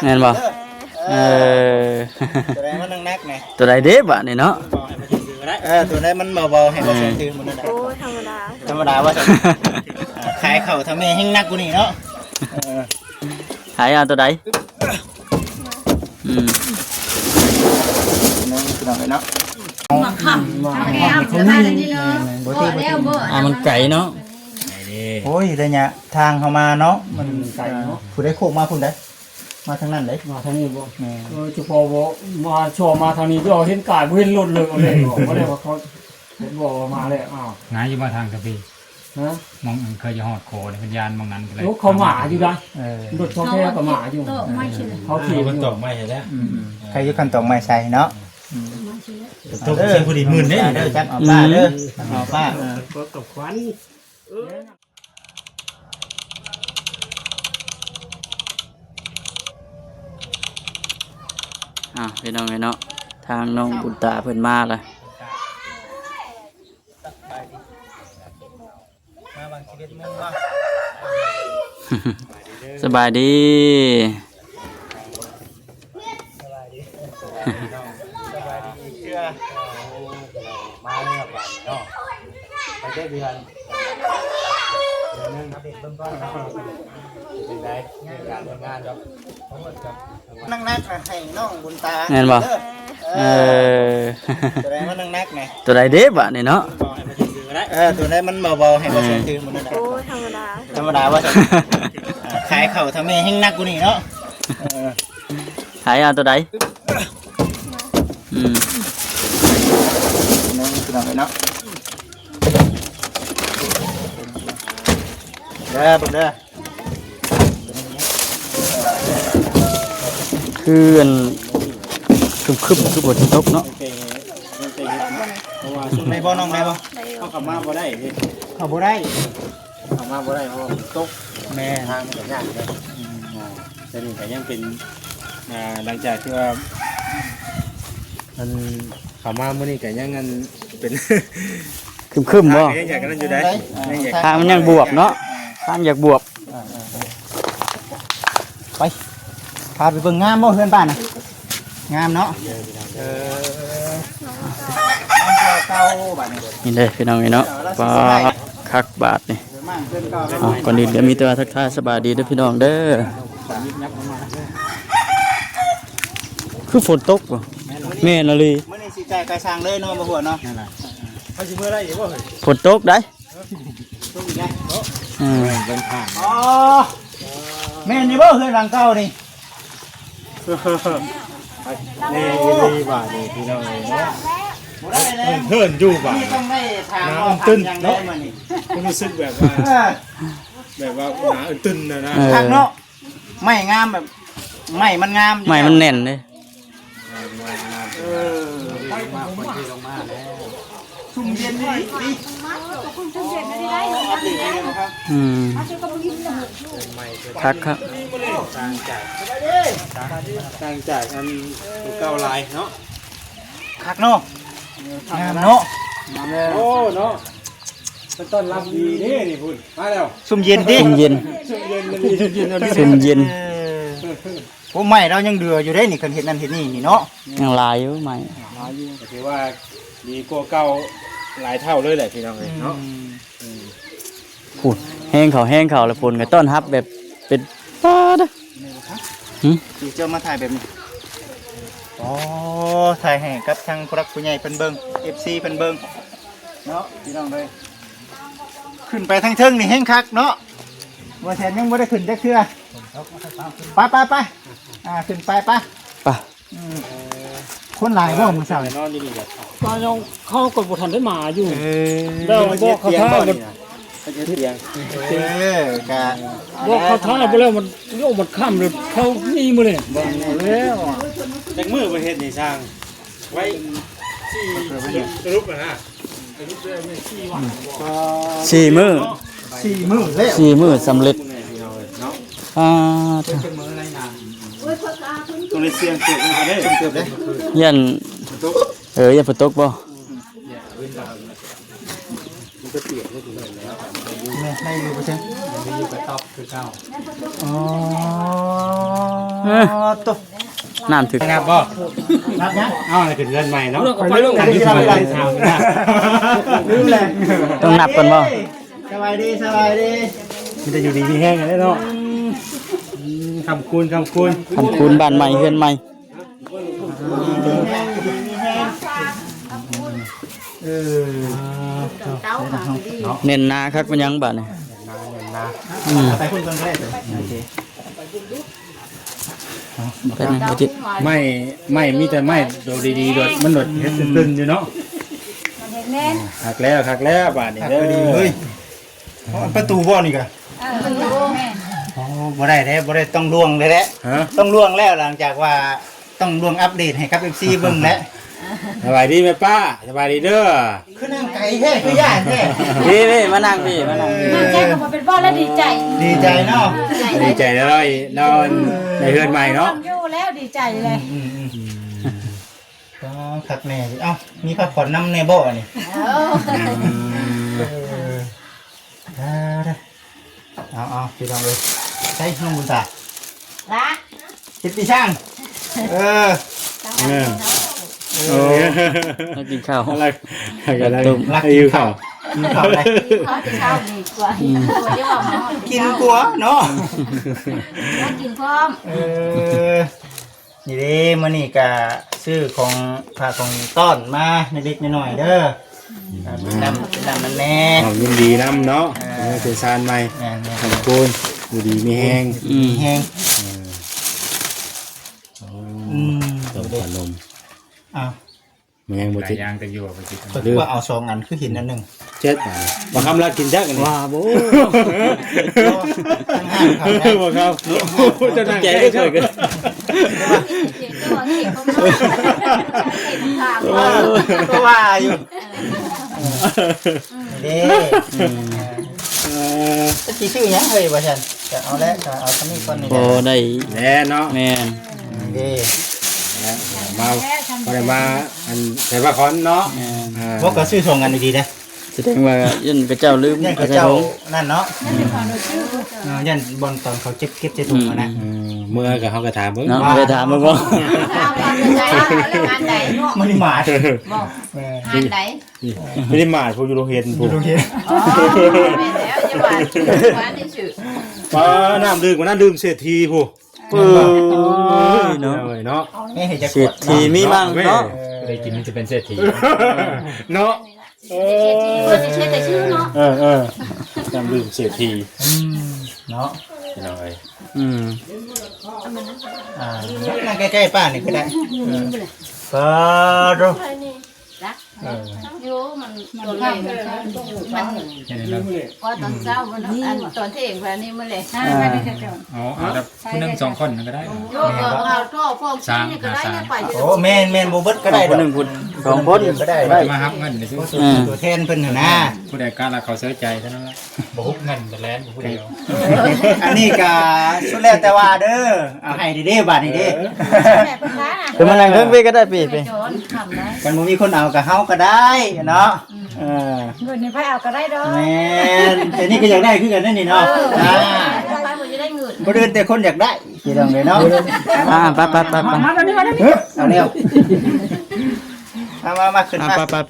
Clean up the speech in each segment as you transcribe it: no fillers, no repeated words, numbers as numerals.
แม่นบ่ตัวใดมันนักๆไงตัวใดเด้บะนี่เนาะตัวใดมันเบาๆให้บ่เสียถือมันนั่นแหละโอ้ยธรรมดาว่าขายเข้าทำแม่แห่งนักกว่านี้เนาะขายเอาตัวใดน้องเนาะมาค่ำทำแก้วจะมาเลยนี่เลยบ่แล้วบ่มันไก่เนาะโอ้ยแต่เนี่ยทางเข้ามาเนาะมันไกลเนาะผู้ได้โคกมาพุ่นได้มาทางนั้นเลยมาทางนี้บ่จุพอบ่มาชมมาทางนี้ก็เห็นกายบ่เห็นรถเลยเลยบ่ได้ว่าเขาเห็นบ่มาแล้วอ้าวงายอยู่มาทางกะปีฮะมองเคยจะหอดโคในพันยานมองนั้นเลยเขาหมาอยู่ได้รถเขาแค่กับหมาอยู่เขาขี่มันตกไม่เห็นแล้วใครอยู่กันตกไม้ใส่เนาะตกเสียงพอดีหมื่นเนี่ยเด้อจับเอาป้าเด้อเอาป้าก็ตกควันพี่น้องเนาะทางน้องบุญตาเพิ่นมาเลยสบายดีเชื่อมาเลยครับเนาะไปได้เดือนนึงครับเด็กเบิ่งก่อนเป็นไดการทำงานครับนั่งนักให้น้องบุญตาแม่นบ่ตัวใดมันนักๆไงตัวใดเด้บะนี่เนาะตัวใดมันเบาๆให้บ่เสียถือมันนั่นแหละโอ้ยธรรมดาว่าขายเข้าทำแม่แห่งนักกว่านี้เนาะขายเอาตัวใดน้องเนาะเด้อบุญเด้อคืออันคึมคือบทตกเนาะในบ่น้องได้บ่เข้าขับมาบ่ได้เข้าบ่ได้เข้ามาบ่ได้เพราะตกแม่ทางมันยากเลยแต่นี่ก็ยังเป็นหลังจากที่ว่ามันเข้ามามื้อนี้ก็ยังเป็น คึมบ่ยังอยากกันอยู่ได้ทางมันยังบวบเนาะทางอยากบวบไปพาไปเบิ่งงามบ่เฮือนบ้านน่ะงามเนาะนี่เลยพี่น้องเนาะปลาคักบาทนี่ก่อนอื่นก็มีตัวทักทายสบายดีเด้อพี่น้องเด้อคือฝนตกบ่แม่นเลยมื้อนี้สิจ่ายกายช้างเลยเนาะบ่ฮู้เนาะเขาสิมื้อได้อีกบ่เฮ้ยฝนตกได้ตกอีกแล้วเบิ่งข้างอ๋อแม่นนี่บ่เฮือนหลังเก่านี่นี่ดีบ่านี่พี่น้องเนาะเพิ่นอยู่บ่าต้องได้ทางน้ำตื้นเนาะผมรู้สึกแบบว่าน้ำตื้นนะทางเนาะไม่งามแบบไม่มันงามไม่มันแน่นเลยชุ่มเย็นนี่คักครับต่างจากอันเก่าลายเนาะคักเนาะงามเนาะโอ้เนาะเป็นต้นรับดีนี่นี่พุ่นมาแล้วชุ่มเย็นดิชุ่มเย็นชุ่มเย็นผมใหม่เรายังเดืออยู่ได้นี่กันเห็นนั่นเห็นนี่นี่เนาะยังลายอยู่ใหม่ถือว่าดีกว่าเก่าหลายเท่าเลยแหละพี่น้องเนาะฝุ่นแห้งเขาแล้วฝุ่นก็ต้อนรับแบบเป็นป้าเด้อเจ้ามาถ่ายแบบนี้อ๋อถ่ายให้กับทางผู้รักผู้ใหญ่เพิ่นเบิ่ง FC เพิ่นเบิ่งเนาะพี่น้องเลยขึ้นไปทางเทิงนี่แห้งคักเนาะบ่แทนยังบ่ได้ขึ้นจักเทื่อไปขึ้นไปคนหลายบ่มื้อเช้านี่นอนอยู่นี่ก็ก็ยังเข้ากับบ่ทันได้มาอยู่แล้วบอกเขาท่ามันบอกเขาท่าไปแล้วมันโยกมันค่ำเลยเขานี่มื้อนี่บ่แล้วจักมื้อบ่เฮ็ดนี่สร้างไว้4รูปนะ4 มื้อแล้ว4 มื้อสำเร็จตัวเลยเสียงเกิดมาได้เกิดได้ยันยันฝนตกบ่มันจะเปียกได้ถึงไหนแล้วแม่ เนี่ยได้อยู่บ่เชิง มีอยู่กับตอบคือเก้า อ๋อตุ๊ น้ำถึก งับบ่ รับนะ เอ้าอะไรขึ้นเรือนใหม่เนาะ ไปเรื่องกันที่ทำอะไรลืมเลย ต้องนับก่อนบ่ สบายดีสบายดี มันจะอยู่ดีมีแห้งกันได้เนาะคำคูณ คำคูณบ้านใหม่เฮือนใหม่ เน้นหนาคักมันยังบาดนี่อืม ไปคุณคนแรกเลยโอเค เป็นไงบ่จิต ไม่มีแต่ไม่โดดดีๆโดดมันโดดเฮ็ดตึนๆอยู่เนาะหักแล้วบาดนี้เด้อ เฮ้ยประตูบ่นี่กะอ๋อบ่ได้แล้วบ่ได้ต้องล่วงเลยแหละ ฮะ ต้องล่วงแล้วหลังจากว่าต้องล่วงอัปเดตให้กับ FC เบิ่งแล้ว สบายดีไหมป้าสบายดีเด้อ คือนั่งไกลแท้คือย่านแท้ พี่มานั่งพี่มานั่ง น่าใจก็มาเป็นบ้านแล้วดีใจ ดีใจเนาะ ดีใจแล้วนอนในเรือนใหม่เนาะ อยู่แล้วดีใจเลย ก็คักแน่เอ้ามีพักผ่อนน้ำในบ่อนี่เอาพี่น้องเลยใช้น้องบุญตา ละ คิดปีช่างเออ โอ้ ให้กินข้าว อะไรอะไร ต้ม ให้อยู่ข้าว กินข้าวอะไร ขอจะเข้าดีกว่าตัวที่ว่าหมอ กินกลัวเนาะ มากินพร้อม นี่เด้มื้อนี้ก็ซื้อของฝากของต้อนมาเล็กๆน้อยๆเด้อเป็นน้ำมันแน่ ยินดีน้ำเนาะเจซานใหม่ แม่ ขอบคุณอยู่ดีมีแห้ง แห้ง ต้มขนม อ้าว มีแห้งบ่จิต ยางแต่อยู่ไปจิต ก็คือว่าเอา2อันคือเห็นอันนึง เจ็ดบ่คำละกินจักอันนี้ ว้าโบ บ่ครับจะนั่ง ใจได้เคยกัน เสียงตัวเสียงเขา ก็ว่าอยู่เด้จะกี่ชื่อยังเฮ้ยว่าฉันจะเอาแล้วจะเอาคำนี้ก่อนนี่ โบได้ แน่เนาะ แม่น เด้ มาได้มาอันใส่ผ้าคอนเนาะ พวกก็ซื้อส่งกันดีๆนะ แสดงว่ายันพระเจ้าลืม ยัน พระ เจ้า เจ้า นั่นเนาะยันบอลตอนเขาเก็บถุงนะ เมื่อกับเขาก็ถามมึง เนาะไปถามมาบ่ งานไหนเนาะ มันนี่หมา บอกงานไหน ไม่ได้มาผู้อยู่โรงเรียนผู้ โอเค อ๋อแล้วจะว่าว่านี่ชื่อ ป้าน้ำดื่มกว่าน้ำดื่มเศรษฐีผู้ เอ้ยเนาะ เนาะ นี่เห็นจะ เศรษฐีมีมั่งเนาะ ได้กินมันจะเป็นเศรษฐี เนาะ ว่าจะเช็ดแต่ชื่อเนาะ น้ำดื่มเศรษฐี เนาะ หน่อย อืม นั่งใกล้ๆป้านี่ก็ได้ก็ดู อยู่มันตัวใหญ่มันก็ตอนเช้ามันตอนเที่ยงแบบนี้มันเลย อ๋อแต่ผู้นึงสองคนก็ได้ โยกเอาโซ่พวกนี้ก็ได้ไป โอ้แมนโบเบิร์ตก็ได้ คนหนึ่งคนสองคน ก็ได้ มาฮับเงินเลยสิ ตัวแทนเพิ่นนะ ผู้ใดกล้าละเขาเสียใจเท่านั้นละบุกเงินแต่แลนผู้เดียว อันนี้ก็สุดแล้วแต่ว่าเด้อเอาให้ดีๆบาทนี่เด้ แบบเป็นร้านอ่ะ คือมานั่งเครื่องพี่ก็ได้พี่ โจรทำได้ กันบ่มีคนเอากับเฮาก็ได้เนาะ เงินนี่ไปเอาก็ได้ดอก แม่นแต่นี่ก็อยากได้คือกันนั่นนี่เนาะ ไปหมดจะได้เงิน บ่เดินแต่คนอยากได้พี่น้องเลยเนาะ ไป มาตอนนี้มาได้ เอาเร็วมาขึ้นมา ไป ม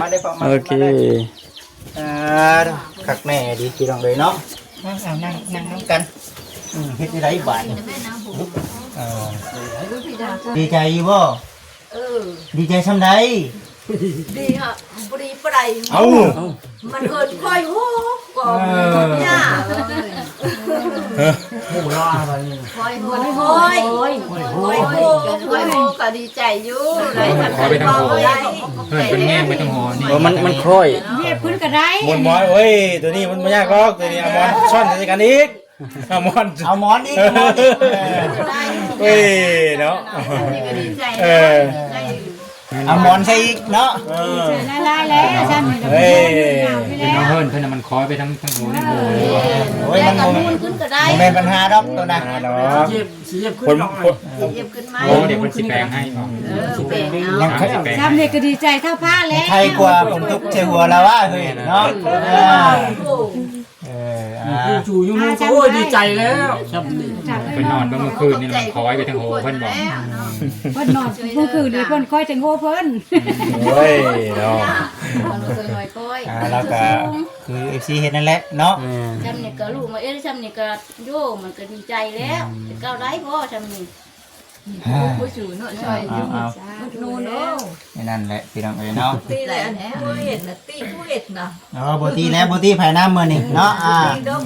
าได้พอมา โอเค คักแน่ดีพี่น้องเลยเนาะนั่งกันเฮ็ดได้ไรบาทดีใจอยู่บ่ดีใจซำใด ดีฮะบรีปไร เอ้า มันเหินคอยหูก็เนี่ย หมู่ล่าอะไรนี่ คอยหูคอยหูก็ดีใจอยู่เลย ขอไปทางโหเพื่อนเป็นแง่ไปทางหอนี่ มันค่อย เนี่ยพื้นก็ได้ มอนมอนเฮ้ยตัวนี้มันไม่ยากหรอกตัวนี้เอามอนซ่อนใส่กันอีกเอามอน เอาหมอนอีก เฮ้ยเนาะ นี่ก็ดีใจ เออ ได้ เอาหมอนใส่อีกเนาะ ละลายแล้วซ้ำ เฮ้ย เป็นน้องเพิ่นน่ะมันคอยไปทั้งหูในหูเลย โอ้ยมัน ก็ โม มูนขึ้นก็ได้ เมนปัญหาดอกตัวนะ เนาะ เย็บ คน ขึ้น คน เย็บขึ้นไหม โอ้เด็กมันสิแปลงให้บ่ เปลี่ยน ยั เอา ง สิแปลง ซ้ำ ให้ นี่ก็ดีใจเท่าผ้าแล้ว ใครกว่าฝนตกเชหัวแล้วว่าเฮ้ยเนาะจู่อยู่นู่นโอ้ยดีใจแล้วครับนี่ ไปนอนเมื่อคืนนี่มันคอยไปทั้งหูเพิ่นบอก เพิ่นนอนเมื่อคืนนี่เพิ่นค่อยจะโง่เพิ่น โอ้ยเนาะ หน่อยก้อย แล้วก็คือ FC เฮ็ดนั่นแหละเนาะ จำเนี่ยก็ลูกมาจำเนี่ยก็โย่มันก็ดีใจแล้วก้าวได้พ่อจำนี่ผู้ชูเนาะช่วยอยู่นู่นเนาะ นั่นแหละพี่น้องเอ้ยเนาะ ตีแหละผู้เห็นนะตีผู้เห็นนะ บ่ตีแล้วบ่ตีภายน้ำมื้อนี้เนาะ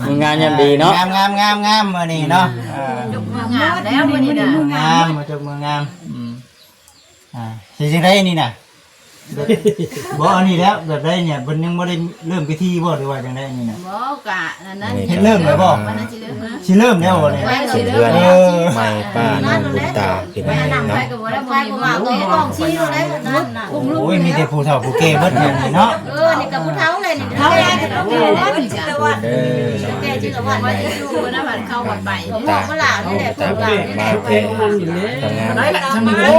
มืองานยังดีเนาะ งามมื้อนี้เนาะ งามแล้ววันนี้นะ งามมาจากเมืองงามสิจังไดนี่น่ะบ่อันนี้แล้วแบบใดเนี่ยเพิ่นยังบ่ได้เริ่มพิธีบ่หรือว่าจังไดนี่น่ะ บ่กะนั่น เฮ็ดเริ่มแล้วบ่ มันน่าสิเริ่มนะ สิเริ่มแล้วบ่เนี่ย เดือนใหม่ป้าน้องบุญตาพี่น้อง นำไป เนาะ กับบ่ได้ไปบ่มาตัวกองชี้เราได้นั่นน่ะ โอ้ยมีแต่ผู้เฒ่าผู้แก่เบิดเนี่ยนี่เนาะ นี่กับผู้เฒ่าเลยนี่เฒ่าได้กับผู้เฒ่าจิตวัดแก่จิตวัดว่าจะดูนะมันเข้าวัดไปบอกว่าหลานนี่แหละผู้หลานนี่แหละไป ได้แหละซ้ำนี่ โอ้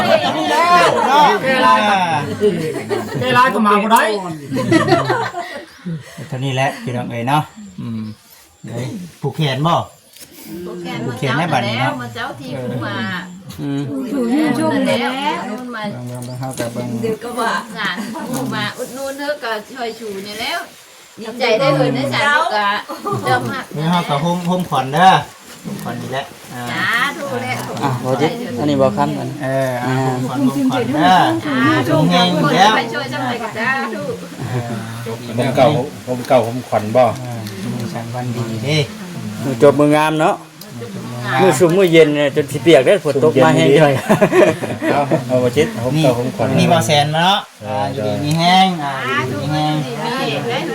ยนี่แล้วเนาะ แกลายก็มาบ่ได้ เท่านี้แหละพี่น้องเอ้ยเนาะเฮ้ยผู้แขนบ่ ผู้แก่มาแล้วมาเจ้าที่ผู้มา ถูกยุ่งชุ่ม แล้ แล้ว ว นู่นมา เบิ่งเฮาก็เบิ่ง เดี๋ยวก็ว่างานผู้มาอุดนู่นเด้อก็ช่วยชูนี่แล้วดีใจได้เลยนะจ๊ะก็เดิมหัก นี่เฮาก็ห่มขวัญเด้อห่มขวัญนี่แหละ จ้าถูกแล้ว บ่จิอันนี้บ่คันอัน ห่มขวัญเด้อ ถูกแห้งแล้วไปช่วยจังเลยก็จ้าถูก ผมเก่าผมขวัญบ่ ฉันวันดีเด้ มือจบมืองามเนาะมือสูงมือเย็นเนี่ยจนสิเปียกได้ฝนตกมาแห้งจ่อย เอาบ่จิตผม นี่ เก่าผมขวัญ นี่บ่แสนมาเนาะอยู่ดีมีแห้งอยู่ดีมีแห้ง ได้เล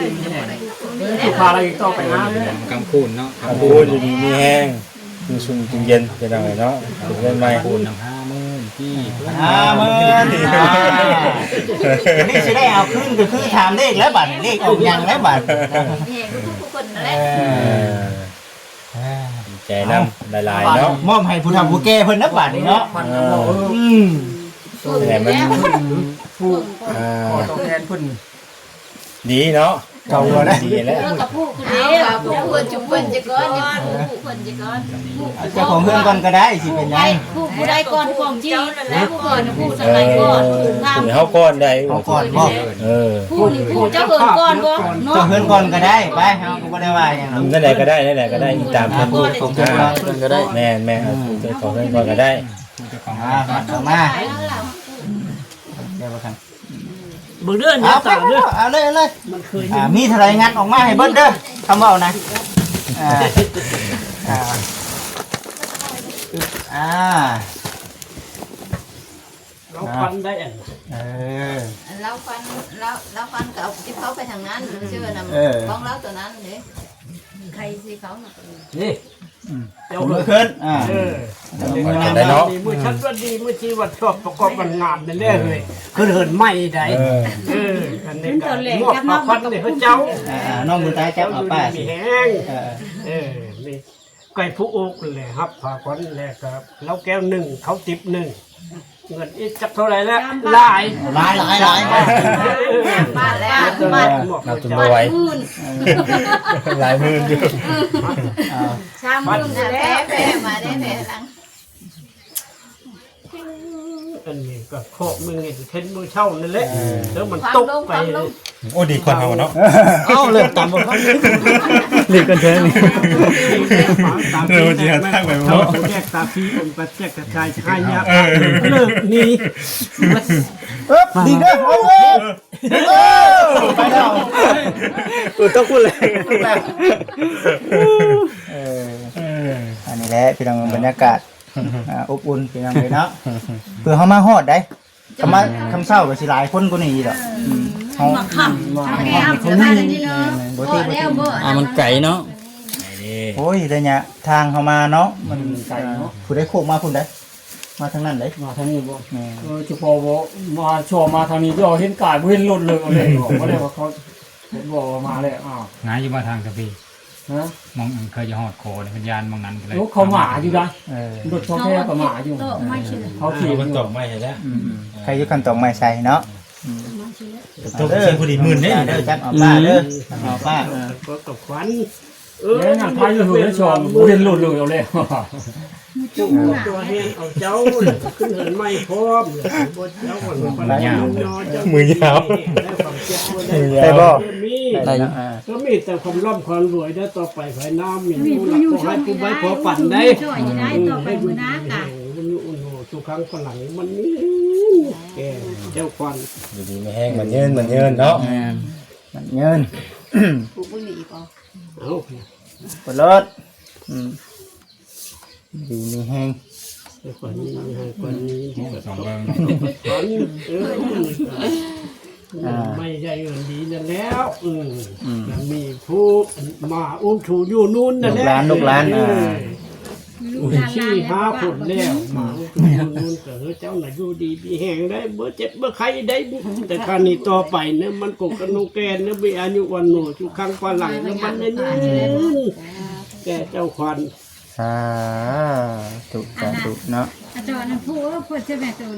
ย พาอะไรต่อไปนะ กำคูนเนาะ ขอบคุณอยู่ดีมีแห้งคือชุ่มกินเย็นเป็นยังไงเนาะถึงเล่นใหม่ คูนนำ50,000ที่ นี่สิได้เอาขึ้นก็คือถามเลขแล้วบัดเลขออกยังแล้วบัด แห้งทุกคนนั่นแหละ ใจน้ำลายๆเนาะ มอบให้ผู้ทำผู้แก่เพิ่นนะบัดนี้เนาะ แต่มัน ผู้ À. ตแทนเพิ่น ดีเนาะ เก่าแล้ว ดีแล้ว กับผู้คือเดียวผู้คนจุ่มเพิ่นจะก้อนผู้คนจะก้อน เจ้าของเพื่อนก่อนก็ได้สิเป็นยัง ผู้ใดก่อนของจริงแล้วผู้ก่อนผู้สมัยก่อนทำ เฮาก้อนได้ เอาก่อนบ่ ผู้นี่ผู้เจ้าเหินก่อนบ่เนาะ เจ้าเพื่อนก่อนก็ได้ไปเฮาก็บ่ได้ว่าหยังหรอก นั่นแหละก็ได้นั่นแหละก็ได้ตามเพิ่นพูด ของเจ้าก่อน เพิ่นก็ได้ แม่แม่ของเพิ่นก่อนก็ได้ เอามาเดี๋ยวบ่ทัน เบิ่งเด้อ เอาไปเอาเลยมีเท่าไหร่งัดออกมาให้เบิดเด้อคำเว้านะเราฟันได้อัน เราฟันก็เอาที่เขาไปทางนั้นเชื่อนะของเราตัวนั้นเด้ใครสิเขาน่ะ นี่เดี๋ยว มือขึ้น ได้เนาะ มือชัดว่าดีมือชีวัดชอบประกอบมันงามนั่นแหละเลยคือเหินไม่ได้อันนี้ก็มอบมาฟันให้พระเจ้า น้องบุญตาจับเอาป้าสิ มีแห้งนี่ไก่ผู้อกเลยครับพาควันแรกครับแล้วแก้วหนึ่งเขาติบหนึ่งเงินอีกจักเท่าไหร่แล้วหลาย บ้านแล้วบ้าน นับจนบ่ไหวหลายหมื่นอยู่ ชามมึงแล้วแพ้มาได้แพ้หลัง อันนี้ก็โคกมือเห็นเข็นมือเช่านั่นแหละแล้วมันตกไป โอ้ดีคนเฮาเนาะ เอ้าเริ่มตามบ่ครับ รีบกันเถอะนี่ เร็วจริงตั้งไปมั้งแจกตาพีเป็นประแจกกระจายชายยักษ์เลิกนี่ ดีเด้อโอ้ไปแล้ว ต้องพูดเลย อันนี้แหละพี่น้องบรรยากาศอบอุ่นพี่น้องเลยเนาะเพื่อเฮามาฮอดได้คำเศร้าก็สิหลายคนกว่านี้ดอกเฮา คนนี้บ่ตีบ่ตี มันไก่เนาะ โอ้ยระยะทางเฮามาเนาะมันไกลเนาะผู้ได้โคกมาพุ่นได้ มาทางนั้นเลย มาทางนี้บ่เฉพาะบ่มาชอมาทางนี้ก็เห็นกายบ่เห็นรถเลยเลยบอกบ่ได้ว่าเขาเห็นบอกว่ามาแล้วอ้าว งายอยู่มาทางกะพี่ ฮะ มองเคยจะหอดโคในพันยานมองนั้นก็เลย รถเขาหมาอยู่ได้ ๆ รถเขาแค่ก็หมาอยู่ โตไม่เชื่อ เขาขี่ มันตกไม่ใช่แล้ว ใครอยู่กันตรงไม้ใส่เนาะ ตกเสียพอดีหมื่นเนี่ย เด้อจับเอาป้าเด้อเอาป้า ก็ตกควัน แล้วงานพายอยู่แล้วชอบ่เห็นรถเลยเอาแล้ว จุ่มตัวเฮงเอาเจ้าขึ้นเหินไม่พร้อมบ่เจ้าคนปัญญามือยาวได้ความเจ็บบ่ได้ ได้บ่ มี ได้อยู่ ก็มีแต่ความร่ำความรวยได้ต่อไปภายน้ำมีผู้หลักผู้ให้ผู้ใบขอปั่นได้ ช่วยได้ต่อไปมื้อหน้ากะ มันอยู่อุ่นโหทุกครั้งฝรั่งมันนี่แกเจ้าควัน ดีๆไม่แห้งมันเยินเนาะ มันเงิน ผู้บุหรี่บ่ เอา ปลดดีมีแห้ง ควันนี้ให้ควันนี้ สองเบิ่ง ควันไม่ใช่เงินดีนั่นแล้วมีผู้มาอุ้มถูอยู่นู่นนั่นแหละ ลูกหลาน ชี้หาผลแล้วมาอุ้มถูอยู่นู่นก็เจ้าหน่ะอยู่ดีมีแห่งได้เบอร์เจ็บเบอร์ใครได้แต่คราวนี้ต่อไปเนี่ยมันกกระนุแกนเนี่ยมีอายุวันหนูทุกครั้งฝรั่งเนี่ยมันเนี่ยแกเจ้าควัน สาธุเนาะ อาจารย์ผู้เพิ่นจะแม่ตัว